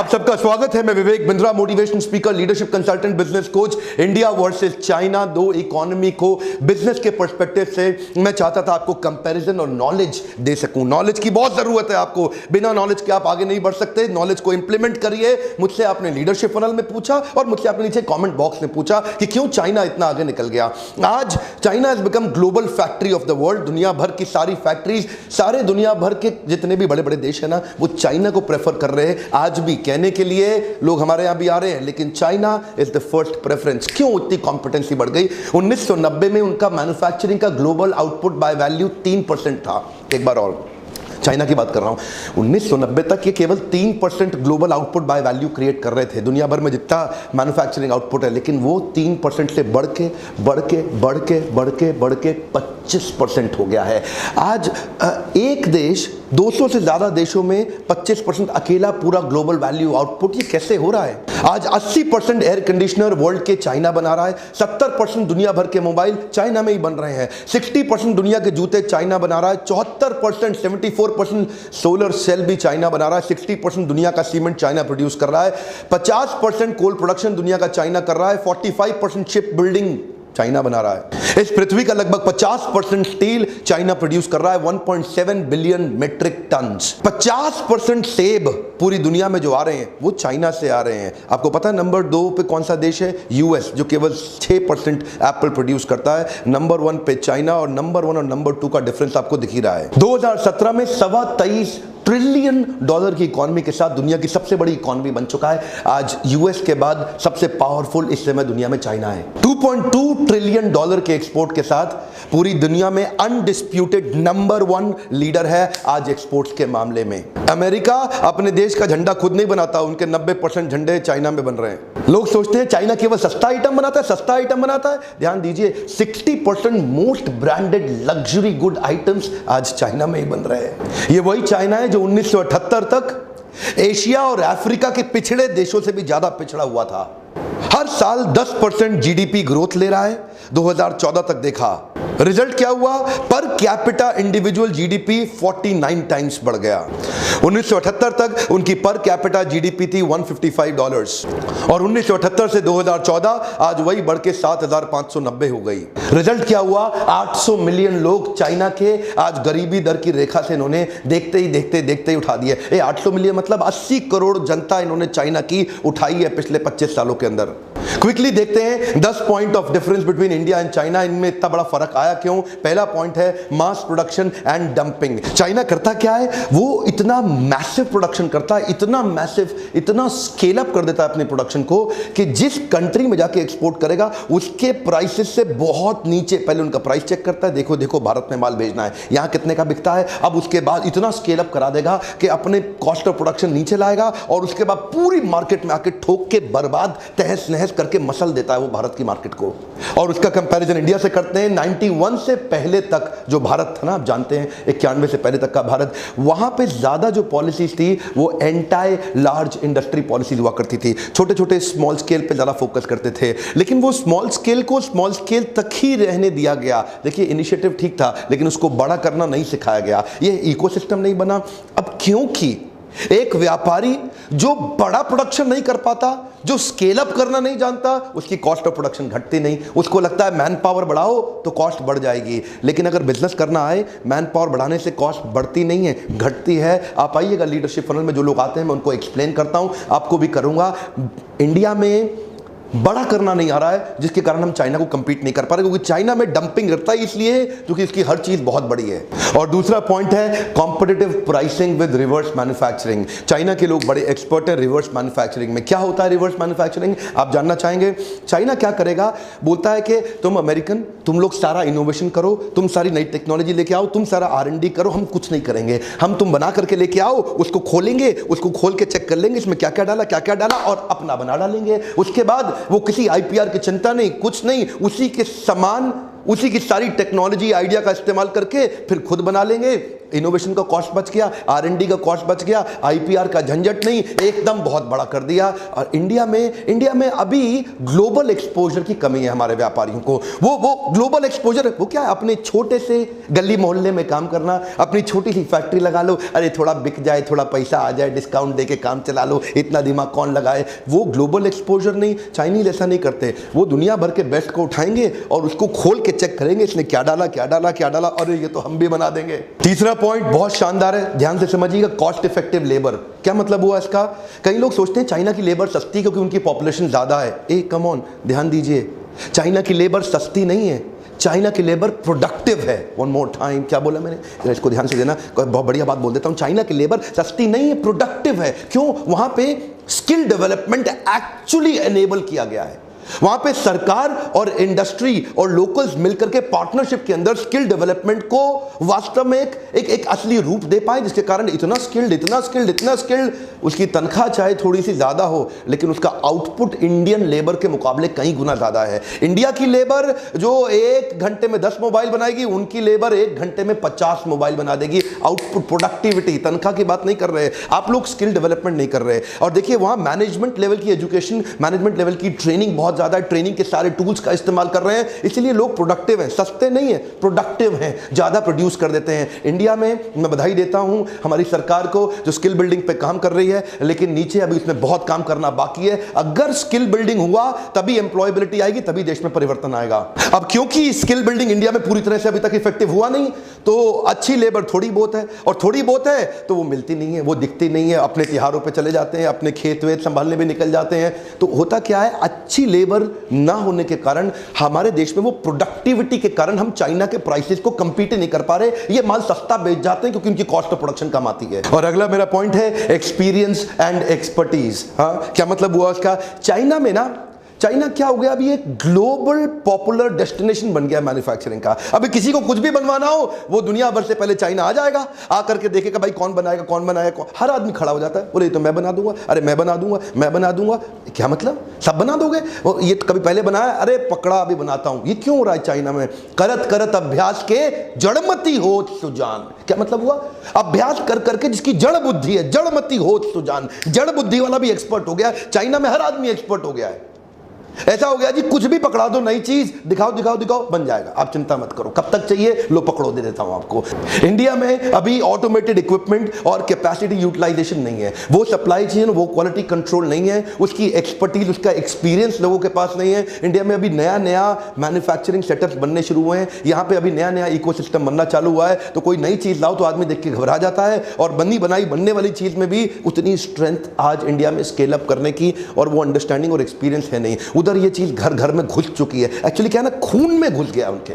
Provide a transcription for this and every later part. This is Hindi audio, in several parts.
आप सबका स्वागत है। मैं Vivek Bindra, motivation speaker, leadership consultant, business coach. India versus China, दो इकोनॉमी को बिजनेस के पर्सपेक्टिव से मैं चाहता था आपको कंपैरिजन और नॉलेज दे सकूं। नॉलेज की बहुत जरूरत है आपको, बिना नॉलेज के आप आगे नहीं बढ़ सकते। नॉलेज को इंप्लीमेंट करिए। मुझसे आपने लीडरशिप फनल में पूछा और मुझसे आपने नीचे कमेंट बॉक्स में पूछा कि क्यों चाइना इतना आगे निकल गया। आज China has become global factory of the world. दुनिया भर की सारी फैक्ट्रीज, सारे दुनिया भर के जितने भी बड़े बड़े देश है ना, वो चाइना को प्रेफर कर रहे हैं। आज भी कहने के लिए लोग हमारे यहां भी आ रहे हैं, लेकिन China is the first preference. क्यों इतनी कॉम्पिटेंसी बढ़ गई? 1990 में उनका मैन्युफैक्चरिंग का ग्लोबल आउटपुट बाय वैल्यू 3% था। एक बार और चाइना की बात कर रहा हूं। 1990 तक ये केवल 3% global output by value create कर रहे थे, दुनिया भर में जितना मैन्युफैक्चरिंग आउटपुट है। लेकिन वो 3% से बढ़ के 25% हो गया है। आज एक देश 200 से ज्यादा देशों में 25% अकेला पूरा ग्लोबल वैल्यू आउटपुट, ये कैसे हो रहा है? आज 80% एयर कंडीशनर वर्ल्ड के चाइना बना रहा है। 70% दुनिया भर के मोबाइल चाइना में ही बन रहे हैं। 60% दुनिया के जूते चाइना बना रहा है। 74% सोलर सेल भी चाइना बना रहा है। 60% दुनिया का सीमेंट चाइना प्रोड्यूस कर रहा है। 50% कोल प्रोडक्शन दुनिया का चाइना कर रहा है। 45% शिप बिल्डिंग चाइना बना रहा है। इस पृथ्वी का लगभग 50% स्टील चाइना प्रोड्यूस कर रहा है। 1.7 बिलियन मेट्रिक टन। 50% सेब पूरी दुनिया में जो आ रहे हैं वो चाइना से आ रहे हैं। आपको पता है नंबर 2 पे कौन सा देश है? यूएस, जो केवल 6% एप्पल प्रोड्यूस करता है। नंबर 1 पे चाइना, और नंबर 1 और नंबर 2 का डिफरेंस आपको दिख ही रहा है। 2017 में $23 ट्रिलियन की इकोनॉमी के साथ दुनिया की सबसे बड़ी इकोनॉमी बन चुका है। आज यूएस के बाद सबसे पावरफुल इस समय दुनिया में चाइना है। $2.2 ट्रिलियन के एक्सपोर्ट के साथ पूरी दुनिया में अनडिस्प्यूटेड नंबर 1 लीडर है आज एक्सपोर्ट्स के मामले में। अमेरिका अपने देश का झंडा खुद नहीं बनाता, उनके 90% झंडे चाइना में बन रहे हैं। लोग सोचते हैं चाइना केवल सस्ता आइटम बनाता है। ध्यान दीजिए, 60% most branded luxury good items आज चाइना में ही बन रहे हैं। ये वही चाइना है जो 1978 तक एशिया और अफ्रीका के पिछड़े देशों से भी ज्यादा पिछड़ा हुआ था। हर साल 10% जीडीपी ग्रोथ ले रहा है। 2014 तक देखा, रिजल्ट क्या हुआ? Per capita individual GDP 49 times बढ़ गया। 1978 तक उनकी पर कैपिटा जीडीपी थी $155, और 1978 से 2014 आज वही बढ़ के 7,590 हो गई। रिजल्ट क्या हुआ? 800 मिलियन लोग चाइना के आज गरीबी दर की रेखा से इन्होंने देखते ही उठा दिए। 800 मिलियन मतलब 80 करोड़ जनता इन्होंने चाइना की उठाई है पिछले 25 सालों के अंदर। क्विकली देखते हैं 10 point of difference between India and China. इनमें इतना बड़ा फर्क आया क्यों? पहला पॉइंट है mass production and dumping. China करता क्या है? वो इतना मैसिव प्रोडक्शन करता है, इतना स्केल अप कर देता है अपने प्रोडक्शन को कि जिस कंट्री में जाके एक्सपोर्ट करेगा उसके प्राइसेस से बहुत नीचे पहले उनका प्राइस चेक करता है। देखो भारत में माल भेजना है, यहां कितने का बिकता है। अब उसके बाद इतना स्केल अप करा देगा कि अपने कॉस्ट ऑफ प्रोडक्शन नीचे लाएगा, और उसके बाद पूरी मार्केट में आके ठोक के बर्बाद तहस नहस करके मसल देता है वो भारत की मार्केट को। और उसका कंपैरिजन इंडिया से करते हैं। 91 से पहले तक जो भारत था ना, आप जानते हैं 91 से पहले तक का भारत, वहां पे ज्यादा जो पॉलिसीज थी वो एंटी लार्ज इंडस्ट्री पॉलिसीज हुआ करती थी। छोटे स्मॉल स्केल पे ज्यादा फोकस करते थे, लेकिन वो स्मॉल स्केल को स्मॉल स्केल तक ही रहने दिया गया। देखिए, इनिशिएटिव ठीक था, लेकिन उसको बड़ा करना नहीं सिखाया गया। ये इकोसिस्टम नहीं बना। अब क्योंकि एक व्यापारी जो बड़ा प्रोडक्शन नहीं कर पाता, जो स्केल अप करना नहीं जानता, उसकी कॉस्ट ऑफ प्रोडक्शन घटती नहीं। उसको लगता है मैन पावर बढ़ाओ तो कॉस्ट बढ़ जाएगी। लेकिन अगर बिजनेस करना आए, मैन पावर बढ़ाने से कॉस्ट बढ़ती नहीं है, घटती है। आप आइएगा लीडरशिप फनल में, जो लोग आते हैं मैं उनको एक्सप्लेन करता हूं, आपको भी करूंगा। इंडिया में बड़ा करना नहीं आ रहा है, जिसके कारण हम चाइना को कंपीट नहीं कर पा रहे, क्योंकि चाइना में डंपिंग करता है इसलिए क्योंकि इसकी हर चीज बहुत बड़ी है। और दूसरा पॉइंट है competitive pricing with reverse manufacturing. China के लोग बड़े एक्सपर्ट हैं रिवर्स मैन्युफैक्चरिंग में। क्या होता है रिवर्स मैन्युफैक्चरिंग? आप जानना चाहेंगे? चाइना क्या करेगा? बोलता है कि तुम अमेरिकन, तुम लोग सारा इनोवेशन करो, तुम सारी नई टेक्नोलॉजी लेके आओ, तुम सारा R&D करो, हम कुछ नहीं करेंगे। हम तुम बना करके लेके आओ, उसको खोलेंगे, उसको खोल के चेक कर लेंगे इसमें क्या क्या डाला, और अपना बना डालेंगे। उसके बाद वो किसी IPR की चिंता नहीं, कुछ नहीं, उसी के समान उसी की सारी टेक्नोलॉजी आइडिया का इस्तेमाल करके फिर खुद बना लेंगे। इनोवेशन का कॉस्ट बच गया, R&D का कॉस्ट बच गया, IPR का झंझट नहीं, एकदम बहुत बड़ा कर दिया। और इंडिया में अभी ग्लोबल एक्सपोजर की कमी है हमारे व्यापारियों को। वो ग्लोबल एक्सपोजर वो क्या है, अपने छोटे से गली मोहल्ले में काम करना, अपनी छोटी सी फैक्ट्री लगा लो, अरे थोड़ा बिक जाए, थोड़ा पैसा आ जाए, डिस्काउंट देके काम चला लो, इतना दिमाग कौन लगाए। वो ग्लोबल एक्सपोजर नहीं। चाइनीज ऐसा नहीं करते, वो दुनिया भर के बेस्ट को उठाएंगे और उसको खोल के चेक करेंगे, इसने क्या डाला क्या डाला क्या डाला, अरे ये तो हम भी बना देंगे। तीसरा पॉइंट बहुत शानदार है, ध्यान से समझिएगा, कॉस्ट इफेक्टिव लेबर। क्या मतलब हुआ इसका? कई लोग सोचते हैं चाइना की लेबर सस्ती क्योंकि उनकी पॉपुलेशन ज्यादा है। ए कम ऑन, ध्यान दीजिए, चाइना की लेबर सस्ती नहीं है, चाइना की लेबर प्रोडक्टिव है। वन मोर टाइम, क्या बोला मैंने, इसको ध्यान से देना, बहुत बढ़िया बात बोल देता हूं। चाइना की लेबर सस्ती नहीं है, प्रोडक्टिव है। क्यों? वहां पे स्किल डेवलपमेंट एक्चुअली एनेबल किया गया है। वहां पे सरकार और इंडस्ट्री और लोकल्स मिलकर के पार्टनरशिप के अंदर स्किल डेवलपमेंट को वास्तव में एक असली रूप दे पाए, जिसके कारण इतना स्किल्ड उसकी तनख्वाह चाहे थोड़ी सी ज्यादा हो, लेकिन उसका आउटपुट इंडियन लेबर के मुकाबले कई गुना ज्यादा है। इंडिया की लेबर जो 1 घंटे में 10 मोबाइल बनाएगी, उनकी लेबर 1 घंटे में 50 मोबाइल बना देगी। आउटपुट, प्रोडक्टिविटी, तनख्वाह की बात नहीं कर रहे, आप लोग स्किल डेवलपमेंट नहीं कर रहे। और देखिए वहां मैनेजमेंट लेवल की एजुकेशन, मैनेजमेंट लेवल की ट्रेनिंग बहुत ज्यादा, ट्रेनिंग के सारे टूल्स का इस्तेमाल कर रहे हैं, इसलिए लोग प्रोडक्टिव हैं, सस्ते नहीं है, प्रोडक्टिव हैं, ज्यादा प्रोड्यूस कर देते हैं। इंडिया में मैं बधाई देता हूं हमारी सरकार को जो स्किल बिल्डिंग पे काम कर रही है, लेकिन नीचे अभी इसमें बहुत काम करना बाकी है। अगर स्किल बिल्डिंग हुआ तभी एम्प्लॉयबिलिटी आएगी, तभी देश में परिवर्तन आएगा। अब क्योंकि स्किल बिल्डिंग इंडिया में पूरी तरह से अभी तक इफेक्टिव हुआ नहीं, तो अच्छी लेबर थोड़ी बहुत है, और थोड़ी बहुत है तो वो मिलती नहीं है, वो दिखती नहीं है, अपने त्योहारों पे चले जाते हैं, अपने खेत वेत संभालने में निकल जाते हैं। तो होता क्या है, अच्छी लेबर ना होने के कारण हमारे देश में वो प्रोडक्टिविटी के कारण हम चाइना के प्राइसेस को कंपीट नहीं कर पा रहे। ये माल सस्ता बेच जाते हैं क्योंकि उनकी कॉस्ट ऑफ प्रोडक्शन कम आती है। और अगला मेरा पॉइंट है एक्सपीरियंस एंड एक्सपर्टीज। हाँ, क्या मतलब हुआ उसका? चाइना क्या हो गया, अभी एक ग्लोबल पॉपुलर डेस्टिनेशन बन गया मैन्युफैक्चरिंग का। अभी किसी को कुछ भी बनवाना हो, वो दुनिया भर से पहले चाइना आ जाएगा, आकर के देखेगा भाई कौन बनाएगा, हर आदमी खड़ा हो जाता है, बोले तो मैं बना दूंगा, अरे मैं बना दूंगा। क्या मतलब, सब बना दोगे? ये कभी पहले बनाया, अरे पकड़ा अभी बनाता हूं। ये क्यों हो रहा है चाइना में? करत करत अभ्यास के जड़मती होत सुजान। क्या मतलब हुआ? अभ्यास कर करके जिसकी जड़ बुद्धि है, जड़मती होत सुजान, जड़ बुद्धि वाला भी एक्सपर्ट हो गया। चाइना में हर आदमी एक्सपर्ट हो गया है। ऐसा हो गया जी, कुछ भी पकड़ा दो, नई चीज दिखाओ, बन जाएगा, आप चिंता मत करो, कब तक चाहिए लो पकड़ो, दे देता हूं आपको। इंडिया में अभी ऑटोमेटेड इक्विपमेंट और कैपेसिटी यूटिलाइजेशन नहीं है, वो सप्लाई चेन, वो क्वालिटी कंट्रोल नहीं है, उसकी एक्सपर्टीज, उसका एक्सपीरियंस लोगों के पास नहीं है। इंडिया में अभी नया मैन्युफैक्चरिंग सेटअप्स बनने शुरू हुए हैं, यहाँ पे अभी नया इकोसिस्टम बनना चालू हुआ है। तो कोई नई चीज लाओ तो आदमी देख के घबरा जाता है, और बनने वाली चीज में भी उतनी स्ट्रेंथ आज इंडिया में स्केल अप करने की और वो अंडरस्टैंडिंग और एक्सपीरियंस है नहीं। उधर ये चीज घर घर में घुस चुकी है, एक्चुअली क्या है ना, खून में घुस गया उनके,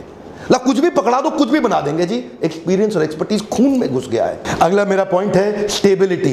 कुछ भी पकड़ा दो कुछ भी बना देंगे जी। एक्सपीरियंस और एक्सपर्टीज खून में घुस गया है। अगला मेरा पॉइंट है स्टेबिलिटी।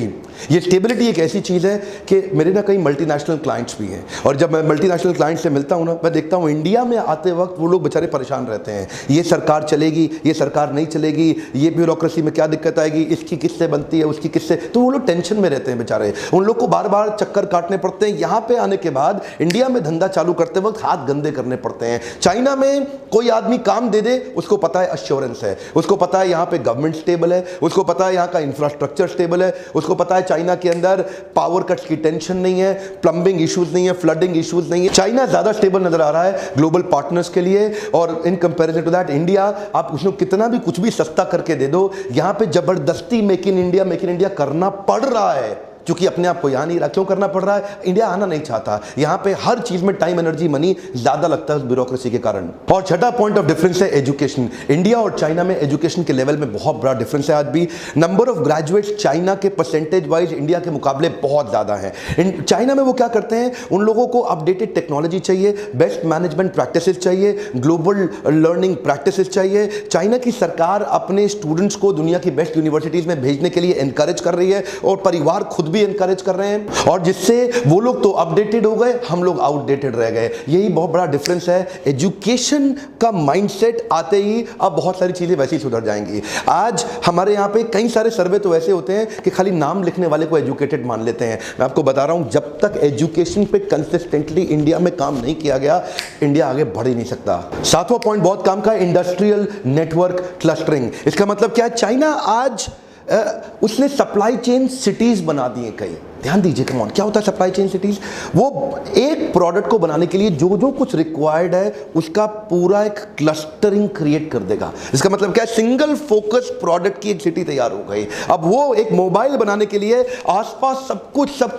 ये स्टेबिलिटी एक ऐसी चीज है कि मेरे ना कई मल्टीनेशनल क्लाइंट्स भी हैं, और जब मैं मल्टीनेशनल क्लाइंट से मिलता हूं ना, मैं देखता हूं इंडिया में आते वक्त वो लोग बेचारे परेशान रहते हैं। ये सरकार चलेगी, ये सरकार नहीं चलेगी, ये ब्यूरोक्रेसी में क्या दिक्कत आएगी, इसकी किससे बनती है, उसकी किससे, तो वो लोग टेंशन में रहते हैं बेचारे। उन लोग को बार बार चक्कर काटने पड़ते हैं। यहाँ पे आने के बाद इंडिया में धंधा चालू करते वक्त हाथ गंदे करने पड़ते हैं। चाइना में कोई आदमी काम दे दे, उसको पता है अश्योरेंस है, उसको पता है यहाँ पे गवर्नमेंट स्टेबल है, उसको पता है यहाँ का इंफ्रास्ट्रक्चर स्टेबल है, उसको पता है चाइना के अंदर पावर कट्स की टेंशन नहीं है, प्लम्बिंग इश्यूज नहीं है, फ्लडिंग इश्यूज नहीं है। चाइना ज्यादा स्टेबल नजर आ रहा है ग्लोबल पार्टनर्स के लिए, और in comparison to that India, आप उसको कितना भी कुछ भी सस्ता करके दे दो, यहाँ पे जबरदस्ती मेक इन इंडिया करना पड़ रहा है, क्योंकि अपने आप को यहाँ नहीं रहा। क्यों करना पड़ रहा है? इंडिया आना नहीं चाहता। यहाँ पे हर चीज में टाइम, एनर्जी, मनी ज्यादा लगता है ब्यूरोक्रेसी के कारण। और छठा पॉइंट ऑफ डिफरेंस है एजुकेशन। इंडिया और चाइना में एजुकेशन के लेवल में बहुत बड़ा डिफरेंस है। आज भी नंबर ऑफ ग्रेजुएट्स चाइना के परसेंटेज वाइज इंडिया के मुकाबले बहुत ज्यादा है। चाइना में वो क्या करते हैं, उन लोगों को अपडेटेड टेक्नोलॉजी चाहिए, बेस्ट मैनेजमेंट प्रैक्टिसेस चाहिए, ग्लोबल लर्निंग प्रैक्टिसेस चाहिए। चाइना की सरकार अपने स्टूडेंट्स को दुनिया की बेस्ट यूनिवर्सिटीज में भेजने के लिए एनकरेज कर रही है, और परिवार खुद भी भी एनकरेज कर रहे हैं, और जिससे वो लोग तो अपडेटेड हो गए, हम लोग आउटडेटेड रह गए। यही बहुत बड़ा डिफरेंस है। एजुकेशन का माइंडसेट आते ही अब बहुत सारी चीजें वैसी सुधर जाएंगी। आज हमारे यहाँ पे कई सारे सर्वे तो ऐसे होते हैं कि खाली नाम लिखने वाले को एजुकेटेड मान लेते हैं। मैं आपको बता रहा हूं, जब तक एजुकेशन पे कंसिस्टेंटली इंडिया में काम नहीं किया गया, इंडिया आगे बढ़ ही नहीं सकता। सातवां पॉइंट बहुत काम का, इंडस्ट्रियल नेटवर्क क्लस्टरिंग। इसका मतलब क्या है? चाइना आज उसने सप्लाई चेन सिटीज बना दिए कई। ध्यान दीजिए, कम ऑन, क्या होता है सप्लाई चेन सिटीज? वो एक प्रोडक्ट को बनाने के लिए जो जो कुछ रिक्वायर्ड है उसका पूरा एक क्लस्टरिंग क्रिएट कर देगा। इसका मतलब क्या है? सिंगल फोकस प्रोडक्ट की एक सिटी तैयार हो गई। अब वो एक मोबाइल बनाने के लिए आसपास सब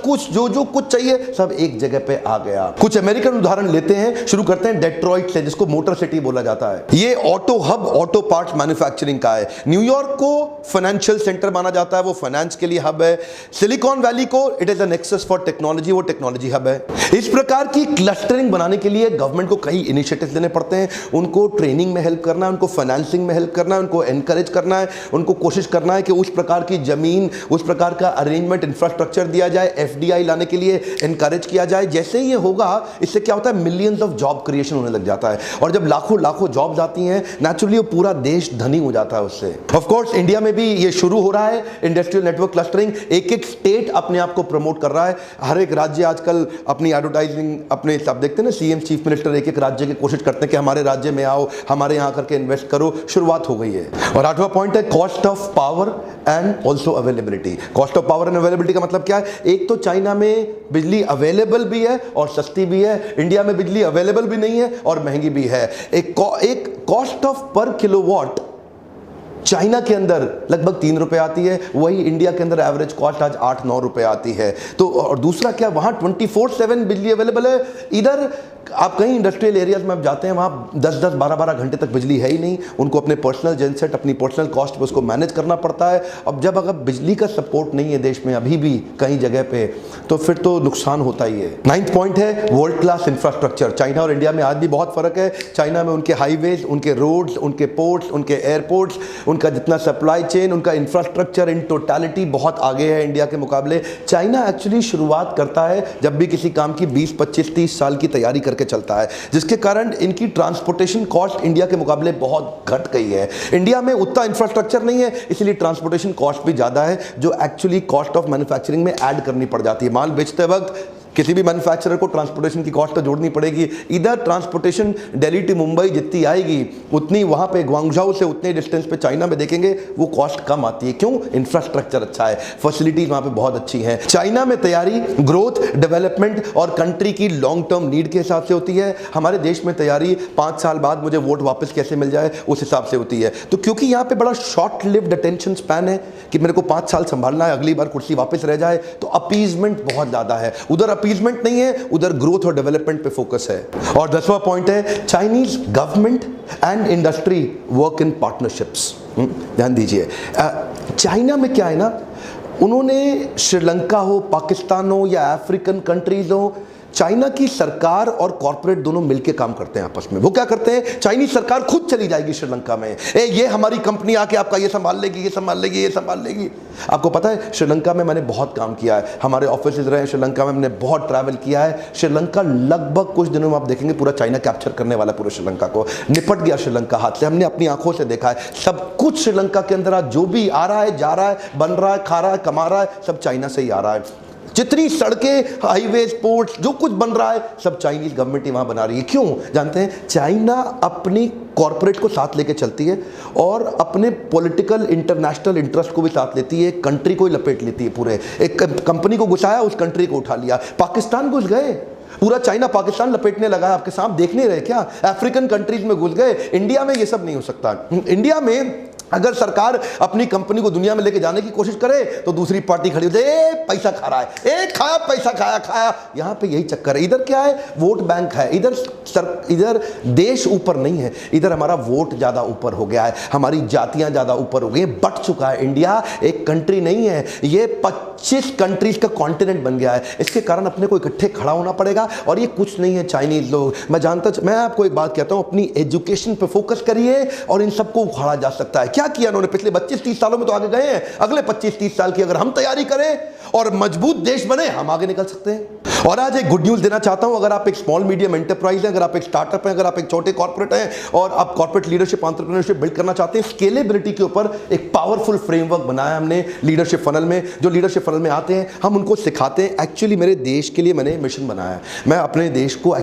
कुछ जो जो कुछ चाहिए सब एक जगह पे आ गया। कुछ अमेरिकन उदाहरण लेते हैं, शुरू करते हैं डेट्रॉइट से, जिसको मोटर सिटी बोला जाता है। ये auto hub, auto parts manufacturing का है। न्यूयॉर्क को फाइनेंशियल सेंटर माना जाता है, वो फाइनेंस के लिए हब है। सिलिकॉन वैली को it is a nexus for technology, वो टेक्नोलॉजी हब है। इस प्रकार की क्लस्टरिंग बनाने के लिए गवर्नमेंट को कई इनिशिएटिव्स लेने पड़ते हैं। उनको ट्रेनिंग में हेल्प करना है, उनको फाइनेंसिंग में हेल्प करना है, उनको एनकरेज करना है, उनको कोशिश करना है कि उस प्रकार की जमीन, उस प्रकार का अरेंजमेंट, इंफ्रास्ट्रक्चर दिया जाए, एफडीआई लाने के लिए एनकरेज किया जाए। जैसे ही ये होगा, इससे क्या होता है? मिलियंस ऑफ जॉब क्रिएशन होने लग जाता है, और जब लाखों लाखों जॉब्स आती हैं, नेचुरली वो पूरा देश धनी हो जाता है उससे। ऑफ कोर्स इंडिया में भी ये शुरू हो रहा है, इंडस्ट्रियल नेटवर्क क्लस्टरिंग। एक एक स्टेट अपने आप को प्रमोट कर रहा है। हर एक राज्य आजकल अपनी एडवर्टाइजिंग, अपने आप देखते हैं ना, सीएम, चीफ मिनिस्टर एक एक राज्य की कोशिश करते हैं कि हमारे राज्य में आओ, हमारे यहां करके इन्वेस्ट करो। शुरुआत हो गई है। और आठवां पॉइंट है cost of power and also availability. Cost of power and availability का मतलब क्या है? एक तो चाइना में बिजली अवेलेबल भी है और सस्ती भी है, इंडिया में बिजली अवेलेबल भी नहीं है और महंगी भी है। एक कॉस्ट ऑफ पर किलोवाट चाइना के अंदर लगभग 3 रुपए आती है, वही इंडिया के अंदर एवरेज कॉस्ट आज 8-9 रुपए आती है। तो और दूसरा क्या, वहां 24/7 बिजली अवेलेबल है। इधर आप कहीं इंडस्ट्रियल एरियाज में आप जाते हैं, वहाँ 10-10, 12-12 घंटे तक बिजली है ही नहीं। उनको अपने पर्सनल जनसेट, अपनी पर्सनल कॉस्ट पे उसको मैनेज करना पड़ता है। अब जब अगर बिजली का सपोर्ट नहीं है देश में अभी भी कई जगह पे, तो फिर तो नुकसान होता ही है। 9th पॉइंट है वर्ल्ड क्लास इंफ्रास्ट्रक्चर। चाइना और इंडिया में आज भी बहुत फर्क है। चाइना में उनके हाईवेज, उनके रोड्स, उनके पोर्ट्स, उनके एयरपोर्ट्स, उनका जितना सप्लाई चेन, उनका इंफ्रास्ट्रक्चर इन टोटलिटी बहुत आगे है इंडिया के मुकाबले। चाइना एक्चुअली शुरुआत करता है जब भी किसी काम की 20, 25, 30 साल की तैयारी करके चलता है, जिसके कारण इनकी ट्रांसपोर्टेशन कॉस्ट इंडिया के मुकाबले बहुत घट गई है। इंडिया में उतना इंफ्रास्ट्रक्चर नहीं है, इसलिए ट्रांसपोर्टेशन कॉस्ट भी ज्यादा है, जो एक्चुअली कॉस्ट ऑफ मैन्युफैक्चरिंग में ऐड करनी पड़ जाती है। माल बेचते वक्त किसी भी मैन्युफैक्चरर को ट्रांसपोर्टेशन की कॉस्ट तो जोड़नी पड़ेगी। इधर ट्रांसपोर्टेशन दिल्ली टू मुंबई जितनी आएगी, उतनी वहां पे ग्वांगझाओ से उतने डिस्टेंस पे चाइना में देखेंगे वो कॉस्ट कम आती है। क्यों? इंफ्रास्ट्रक्चर अच्छा है, फैसिलिटीज वहां पे बहुत अच्छी हैं। चाइना में तैयारी ग्रोथ, डेवलपमेंट और कंट्री की लॉन्ग टर्म नीड के हिसाब से होती है। हमारे देश में तैयारी 5 साल बाद मुझे वोट वापस कैसे मिल जाए उस हिसाब से होती है। तो क्योंकि यहाँ पे बड़ा शॉर्ट लिव्ड अटेंशन स्पैन है कि मेरे को 5 साल संभालना है, अगली बार कुर्सी वापस रह जाए, तो अपीजमेंट बहुत ज्यादा है। उधर अपीजमेंट नहीं है, उधर ग्रोथ और डेवलपमेंट पे फोकस है। और 10वां पॉइंट है Chinese government and industry work in partnerships. ध्यान दीजिए, चाइना में क्या है ना, उन्होंने श्रीलंका हो, पाकिस्तान हो या अफ्रीकन कंट्रीज हो, चाइना की सरकार और कॉर्पोरेट दोनों मिलकर काम करते हैं आपस में। वो क्या करते हैं, चाइनीज सरकार खुद चली जाएगी श्रीलंका में, ये हमारी कंपनी आके आपका ये संभाल लेगी, ये संभाल लेगी, ये संभाल लेगी। आपको पता है श्रीलंका में मैंने बहुत काम किया है, हमारे ऑफिस रहे श्रीलंका में, मैंने बहुत ट्रैवल किया है। श्रीलंका लगभग कुछ दिनों में आप देखेंगे पूरा चाइना कैप्चर करने वाला, पूरे श्रीलंका को निपट गया श्रीलंका हाथ से। हमने अपनी आंखों से देखा है, सब कुछ श्रीलंका के अंदर आज जो भी आ रहा है, जा रहा है, बन रहा है, खा रहा है, कमा रहा है, सब चाइना से ही आ रहा है। जितनी सड़कें, हाईवेज, पोर्ट्स, जो कुछ बन रहा है सब चाइनीज गवर्नमेंट ही वहां बना रही है। क्यों? जानते हैं, चाइना अपनी कॉर्पोरेट को साथ लेके चलती है और अपने पॉलिटिकल इंटरनेशनल इंटरेस्ट को भी साथ लेती है, कंट्री को ही लपेट लेती है पूरे। एक कंपनी को घुसाया, उस कंट्री को उठा लिया। पाकिस्तान घुस गए, पूरा चाइना पाकिस्तान लपेटने लगा है, आपके सामने देख नहीं रहे क्या? अफ्रीकन कंट्रीज में घुस गए। इंडिया में ये सब नहीं हो सकता। इंडिया में अगर सरकार अपनी कंपनी को दुनिया में लेके जाने की कोशिश करे तो दूसरी पार्टी खड़ी हो जाए, पैसा खा रहा है, खाया पैसा, खाया। यहां पे यही चक्कर है। इधर क्या है, वोट बैंक है। इधर देश ऊपर नहीं है, इधर हमारा वोट ज्यादा ऊपर हो गया है, हमारी जातियां ज्यादा ऊपर हो गई, बट चुका है। इंडिया एक कंट्री नहीं है, ये 25 कंट्रीज का कॉन्टिनेंट बन गया है। इसके कारण अपने को इकट्ठे खड़ा होना पड़ेगा, और ये कुछ नहीं है चाइनीज लोग। मैं आपको एक बात कहता हूं, अपनी एजुकेशन पे फोकस करिए और इन सबको उखाड़ा जा सकता है। क्या किया उन्होंने पिछले 25-30 सालों में? तो आगे गए हैं। अगले 25-30 साल की अगर हम तैयारी करें और मजबूत देश बने, हम आगे निकल सकते हैं। और आज एक गुड न्यूज देना चाहता हूं, अगर आप एक स्मॉल मीडियम एंटरप्राइज हैं, अगर आप एक स्टार्टअप हैं, अगर आप एक छोटे कॉर्पोरेट हैं और आप कॉर्पोरेट लीडरशिप एंटरप्रेन्योरशिप बिल्ड करना चाहते हैं, स्केलेबिलिटी के ऊपर एक पावरफुल फ्रेमवर्क बनाया हमने लीडरशिप फनल में। जो लीडरशिप फनल में आते हैं हम उनको सिखाते हैं। एक्चुअली मेरे देश के लिए मैंने मिशन बनाया है। मैं अपने देश को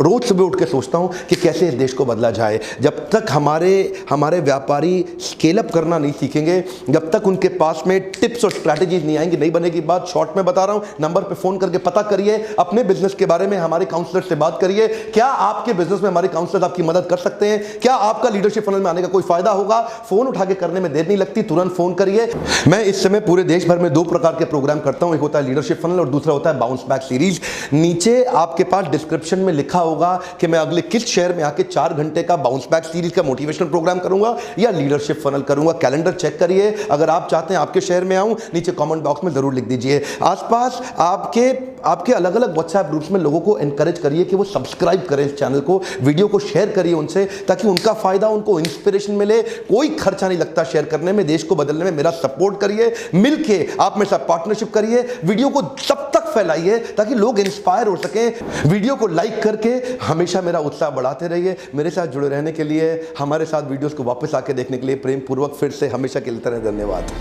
रोज सुबह उठ के सोचता हूं कि कैसे इस देश को बदला जाए। जब तक हमारे व्यापारी स्केल अप करना नहीं सीखेंगे, जब तक उनके पास में टिप्स और स्ट्रैटेजीज नहीं आएंगी, नहीं बनेगी बात। शॉर्ट में बता रहा हूं, नंबर पे फोन करके पता करिए अपने बिजनेस के बारे में, हमारे काउंसलर से बात करिए। क्या आपके बिजनेस में हमारे काउंसलर आपकी मदद कर सकते हैं? क्या आपका लीडरशिप फनल में आने का कोई फायदा होगा? फोन उठा के करने में देर नहीं लगती, तुरंत फोन करिए। मैं इस समय पूरे देश भर में 2 प्रकार के प्रोग्राम करता हूं, एक होता है लीडरशिप फनल और दूसरा होता है बाउंस बैक सीरीज। नीचे आपके पास डिस्क्रिप्शन में लिखा होगा कि मैं अगले किस शहर में आके 4 घंटे का बाउंस बैक सीरीज का मोटिवेशनल प्रोग्राम करूंगा या लीडरशिप फनल करूंगा। कैलेंडर चेक करिए, अगर आप चाहते हैं आपके शहर में आऊं, नीचे कमेंट बॉक्स में जरूर लिख दीजिए। आसपास आपके अलग अलग व्हाट्सएप ग्रुप्स में लोगों को एनकरेज करिए कि वो सब्सक्राइब करें इस चैनल को, वीडियो को शेयर करिए उनसे, ताकि उनका फायदा, उनको इंस्पिरेशन मिले। कोई खर्चा नहीं लगता शेयर करने में, देश को बदलने में मेरा सपोर्ट करिए। मिलके आप मेरे साथ पार्टनरशिप करिए, वीडियो को सब तक फैलाइए ताकि लोग इंस्पायर हो सकें। वीडियो को लाइक करके हमेशा मेरा उत्साह बढ़ाते रहिए। मेरे साथ जुड़े रहने के लिए, हमारे साथ वीडियोस को वापस आके देखने के लिए प्रेम पूर्वक फिर से हमेशा के लिए धन्यवाद।